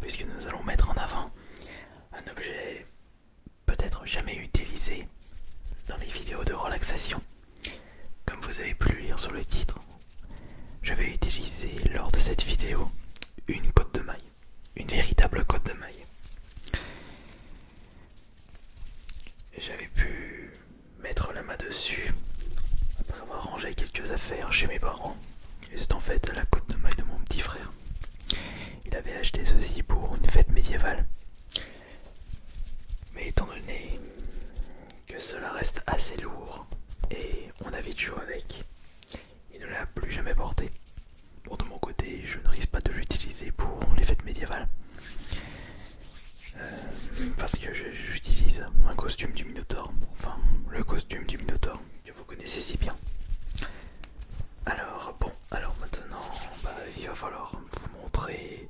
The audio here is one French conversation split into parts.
puisque nous allons mettre en avant un objet peut-être jamais utilisé dans les vidéos de relaxation. Comme vous avez pu le lire sur le titre, je vais utiliser lors de cette vidéo une côte de maille, une véritable côte de maille. J'avais pu mettre la main dessus après avoir rangé quelques affaires chez mes parents. Et c'est en fait la côte de maille de mon petit frère. Il avait acheté ceci pour une fête médiévale. Mais étant donné que cela reste assez lourd et on a vite chaud avec, il ne l'a plus jamais porté. Bon, de mon côté, je ne risque pas de l'utiliser pour les fêtes médiévales. Parce que j'utilise un costume du Minotaure, enfin le costume du Minotaure que vous connaissez si bien. Alors bon, alors maintenant il va falloir vous montrer.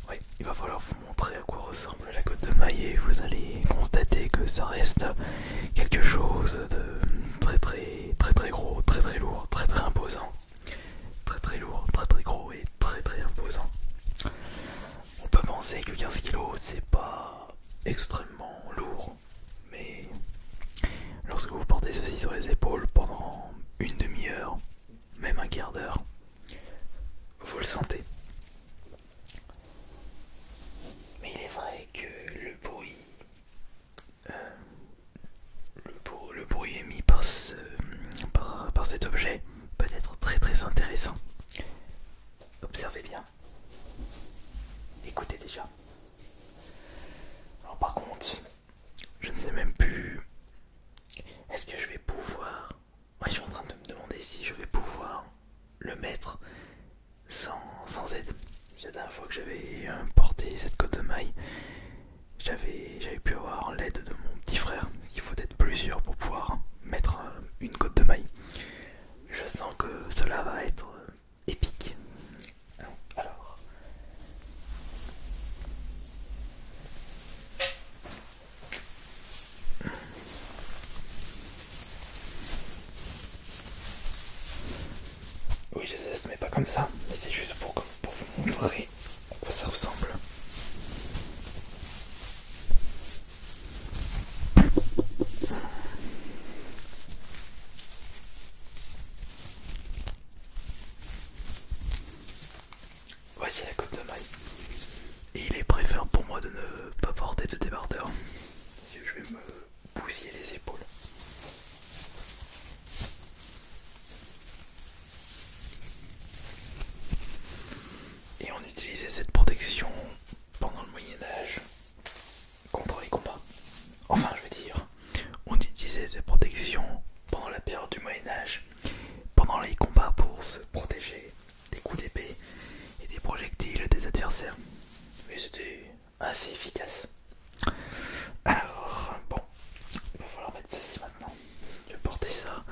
Oui, il va falloir vous montrer à quoi ressemble la côte de maille et vous allez constater que ça reste quelque chose de très gros, très lourd, très imposant. Très lourd, très gros et très imposant. On peut penser que 15 kilos c'est pas extrêmement lourd, mais lorsque vous portez ceci sur les épaules pendant une demi-heure, même un quart d'heure, vous le sentez. Mais il est vrai que le bruit émis par cet objet peut être très intéressant. Observez bien. Écoutez déjà. Alors par contre, je ne sais même plus. Est-ce que je vais pouvoir... Ouais, je suis en train de me demander si je vais pouvoir le mettre sans aide. La dernière fois que j'avais porté cette côte de maille, j'avais pu avoir l'aide de mon petit frère. Il faut être plusieurs pour pouvoir mettre une côte de maille. Je sens que cela va être épique. Alors... Oui, je sais, ça se met pas comme ça, mais c'est juste pour vous montrer à quoi ça ressemble. Voici la côte de maille. Et il est préférable pour moi de ne pas porter de débardeur. Parce que je vais me bousiller les épaules. Et on utilisait cette protection pendant le Moyen-Âge contre les combats. Enfin, je veux dire, on utilisait cette protection pendant la période du Moyen-Âge, pendant les combats pour se protéger des coups d'épée et des projectiles des adversaires. Mais c'était assez efficace. Alors, bon, il va falloir mettre ceci maintenant. Je vais porter ça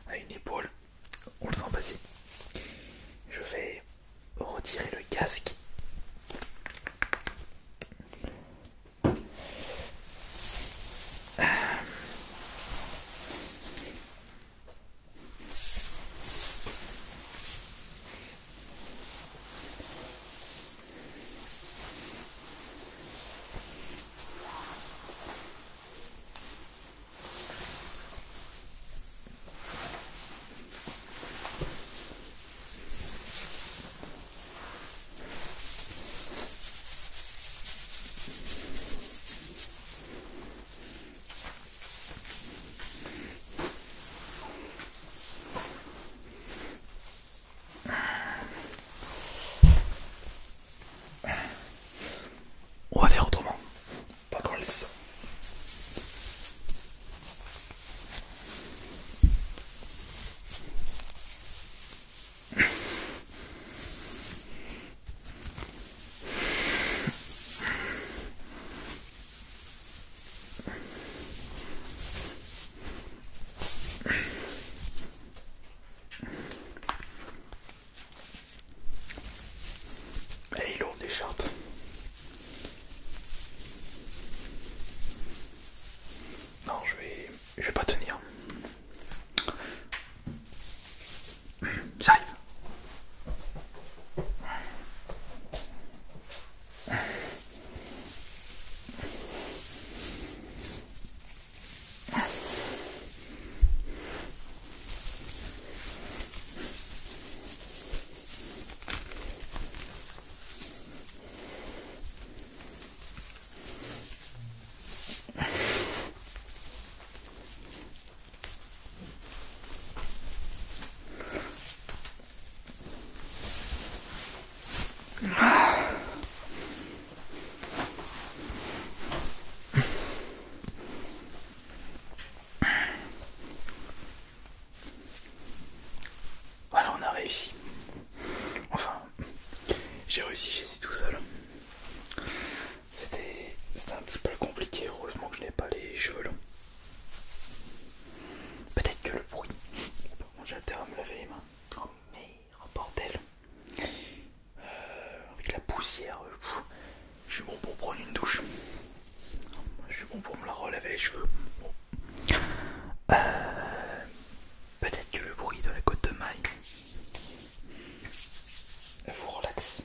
à une épaule. On le sent passer. Je vais retirer le casque. Voilà, on a réussi. Enfin, j'ai réussi, j'étais tout seul. C'était un petit peu compliqué, heureusement que je n'ai pas les cheveux longs. Peut-être que le bruit. Bon, j'ai intérêt à me laver les mains. Oh merde, bordel. Avec la poussière, je suis bon pour prendre une douche. Je suis bon pour me la relaver les cheveux. Bon. Peut-être que le bruit de la côte de maille vous relaxe.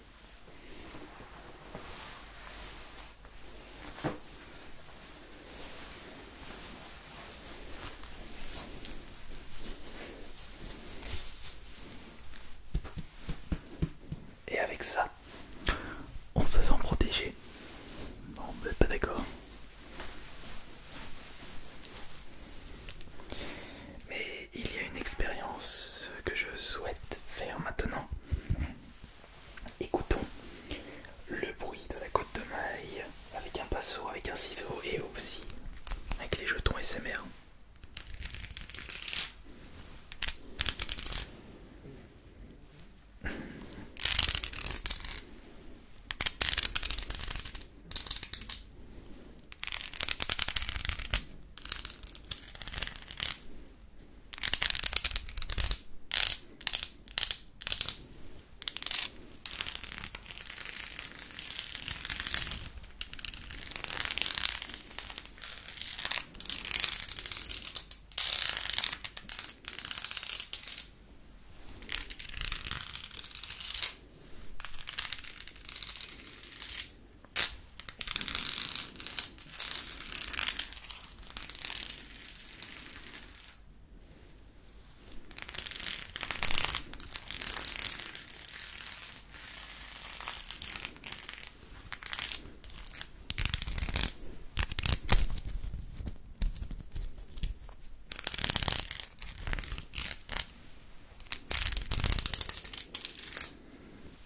Et avec ça, on se sent protégé. Bon, vous n'êtes pas d'accord? Mais il y a une expérience que je souhaite faire maintenant. Écoutons le bruit de la côte de maille avec un pinceau, avec un ciseau et aussi avec les jetons SMR.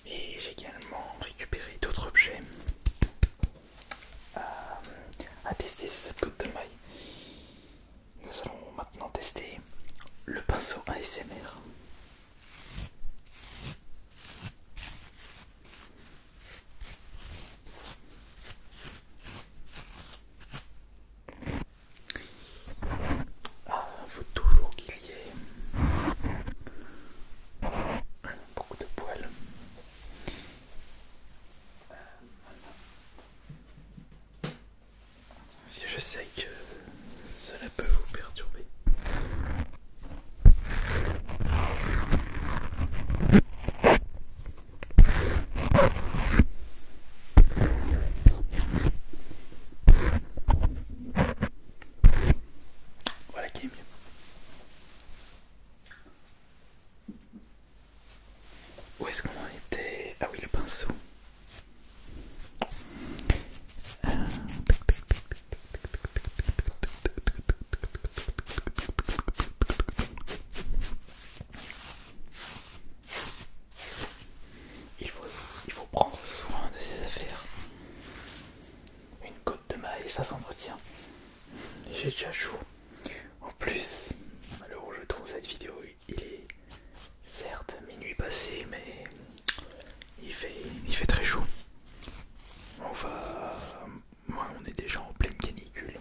Et j'ai également récupéré d'autres objets à tester sur cette côte de maille. Nous allons maintenant tester le pinceau ASMR. Faut toujours qu'il y ait beaucoup de poils. Parce que je sais que cela peut vous perturber. Voilà qui est mieux. Où est-ce qu'on en était? Ah oui, le pinceau. Il faut prendre soin de ses affaires. Une côte de maille, ça s'entretient. J'ai déjà chaud. En plus, à l'heure où je tourne cette vidéo, il est certes minuit passé, mais il fait très chaud. On est déjà en pleine canicule.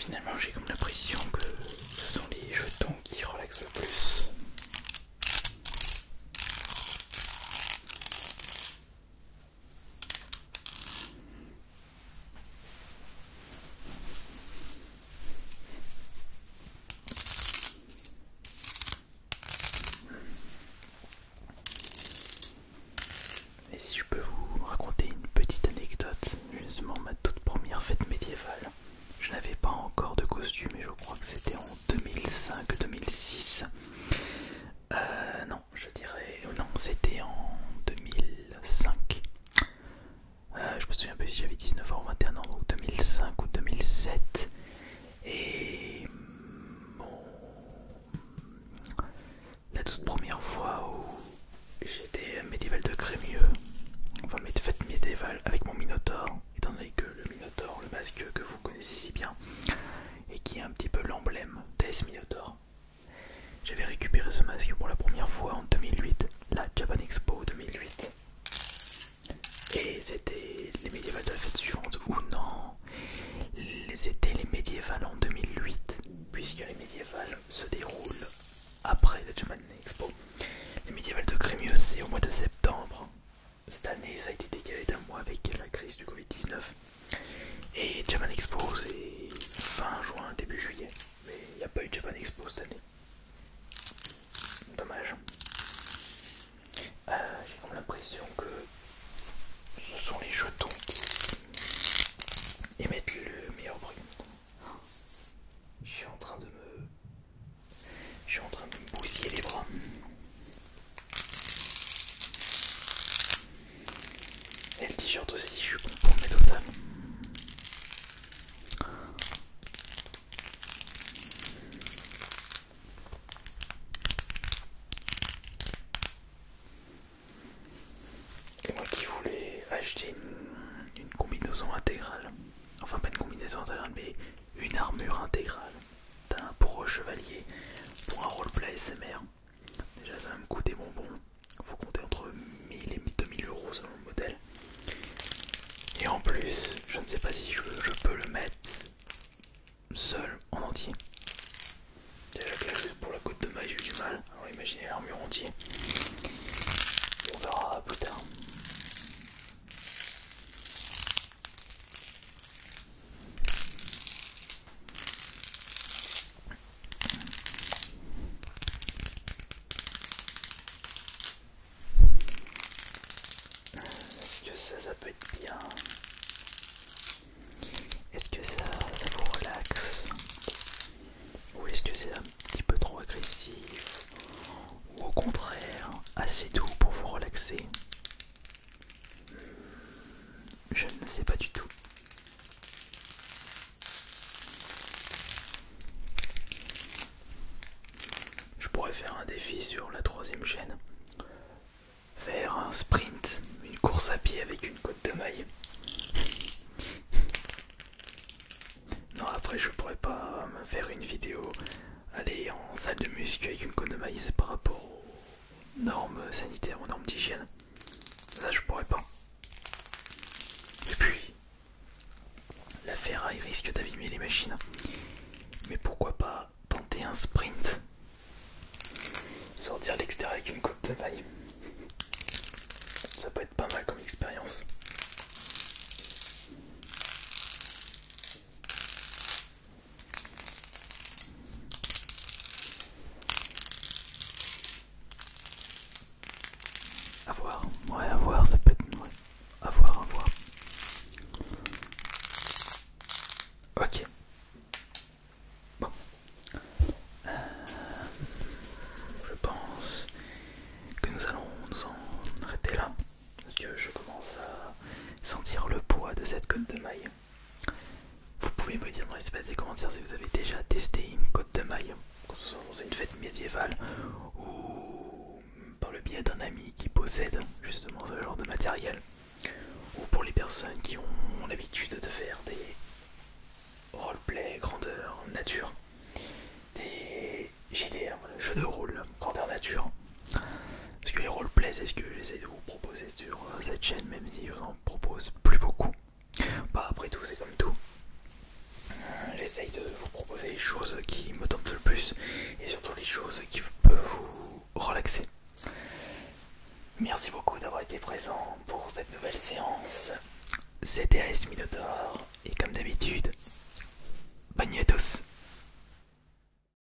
Finalement, j'ai comme l'impression que ce sont les jetons qui relaxent le plus. Et si je peux vous raconter une petite anecdote, justement ma toute première fête médiévale, je n'avais pas encore de costume et je crois que c'était en 2005-2006. Non, je dirais... Non, c'était en 2005. Je me souviens plus si j'avais 19 ans ou 21 ans, ou 2005 ou 2007. Et la toute première fois où j'étais médiéval de Crémieux, enfin mes fêtes médiévales avec mon Minotaure, étant donné que le Minotaure, le masque que vous connaissez si bien, et qui est un petit peu l'emblème d'AS Minotaure. J'avais récupéré ce masque pour la première fois en 2008, la Japan Expo 2008. Et c'était les médiévales de la fête suivante, ou non, c'était les médiévales en 2008, puisque les médiévales se déroulent après la Japan Expo. Les médiévales de Crémieux, c'est au mois de septembre. Cette année, ça a été décalé d'un mois avec la crise du Covid-19. Et Japan Expo, c'est fin juin, début juillet. Mais il n'y a pas eu de Japan Expo cette année. Dommage. J'ai comme l'impression que ce sont les jetons qui émettent le meilleur bruit. Je suis en train de me bousiller les bras. Et le t-shirt aussi, je suis bon pour le mettre au sale. Et moi qui voulais acheter une combinaison intégrale, enfin pas une combinaison intégrale mais une armure intégrale pour chevalier, pour un roleplay SMR. Déjà ça va me coûter bonbon, faut compter entre 1000 et 2000 euros selon le modèle. Et en plus, je ne sais pas si je peux le mettre seul en entier. Déjà que là, pour la côte de maille, j'ai eu du mal. Alors imaginez l'armure entière. On verra plus tard. Est-ce que ça peut être bien? Est-ce que ça vous relaxe? Ou est-ce que c'est un petit peu trop agressif? Ou au contraire, assez doux pour vous relaxer? Je ne sais pas du tout. Je pourrais faire un défi sur la 3ème chaîne. Faire un sprint, une course à pied avec une côte de maille. Non, après je pourrais pas me faire une vidéo aller en salle de muscu avec une côte de maille, c'est par rapport aux normes sanitaires, aux normes d'hygiène. Ça je pourrais pas. Et puis, la ferraille risque d'abîmer les machines. Mais pourquoi pas tenter un sprint? Sortir à l'extérieur avec une côte de maille. Ça peut être pas mal comme expérience. À voir, ouais, à voir, ça peut être... Ouais. À voir, à voir. Ok. Bon. Je pense que nous allons nous en arrêter là. Parce que je commence à sentir le poids de cette côte de maille. Vous pouvez me dire dans l'espace des commentaires si vous avez déjà testé une côte de maille, que ce soit dans une fête médiévale ou par le biais d'un ami qui possède justement ce genre de matériel, ou pour les personnes qui ont l'habitude de faire des roleplay grandeur nature, des JDR, jeux de rôle grandeur nature. Parce que les roleplays, c'est ce que j'essaie de vous proposer sur cette chaîne, même si je vous en propose plus beaucoup. Bah après tout, c'est comme tout. j'essaye de vous proposer les choses qui me tentent le plus et surtout les choses qui peuvent vous relaxer. Merci beaucoup d'avoir été présent pour cette nouvelle séance. C'était